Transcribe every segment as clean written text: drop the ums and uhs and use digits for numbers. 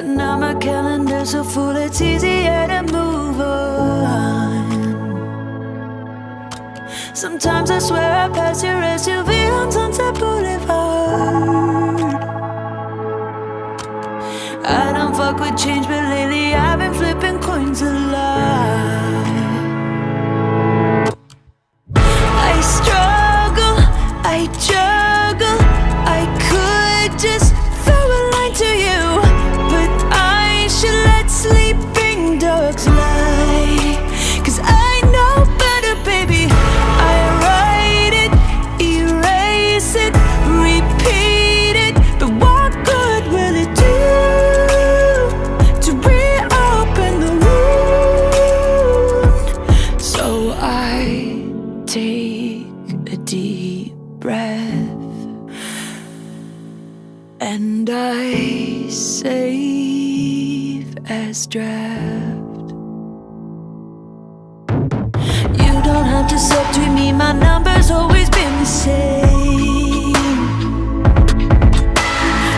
But now my calendar's so full, it's easier to move on. Sometimes I swear I pass your SUV on Sunset Boulevard. I don't fuck with change, but lately I've been flipping coins a lot. I struggle, I juggle, I could just throw a line to you, but I should let sleeping dogs lie. 'Cause I know better, baby. I write it, erase it, repeat it, but what good will it do to reopen the wound? So I take a deep breath and I save as draft. You don't have to subtweet me, my number's always been the same.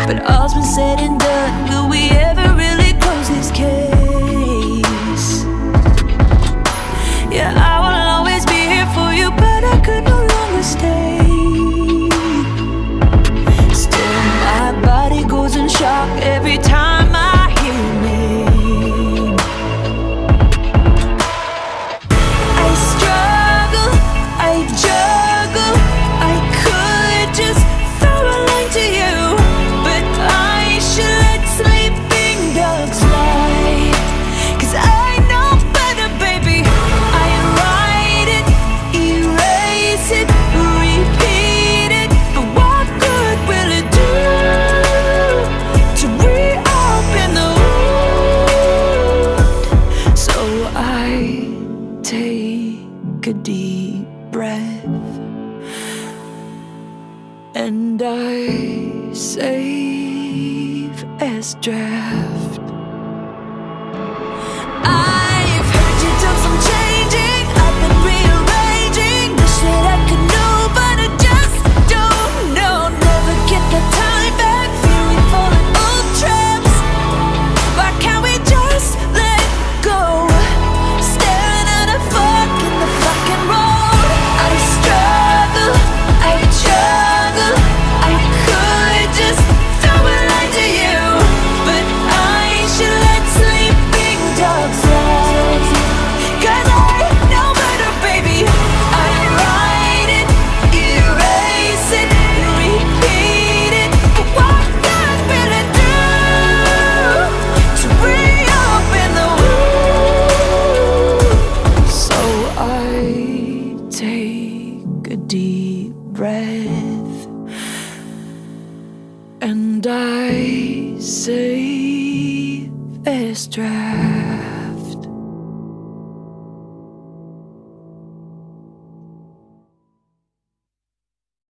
But all's been said and done, will we ever really close this case? Yeah, I will always be here for you, but I could no longer stay. Still, my body goes in shock every time I hear your name. I struggle, I juggle, I could just throw a line to you, but I should let sleeping dogs lie. 'Cause I know better, baby. I write it, erase it, repeat it, but what good will it do to reopen the wound? So I take a deep breath and I save as draft. I've heard you talk some changing, I've been rearranging. Wish that I could know, but I just don't know. Never get the time back, fear we fall in old traps. Why can't we just let go? Staring at a fork in the fucking road. I struggle, I juggle, I could just throw a line to you, but I should let sleeping dogs lie. 'Cause I know better, baby. I write it, erase it, repeat it, but what good will it do to reopen the wound? So I take a deep breath and I save as draft.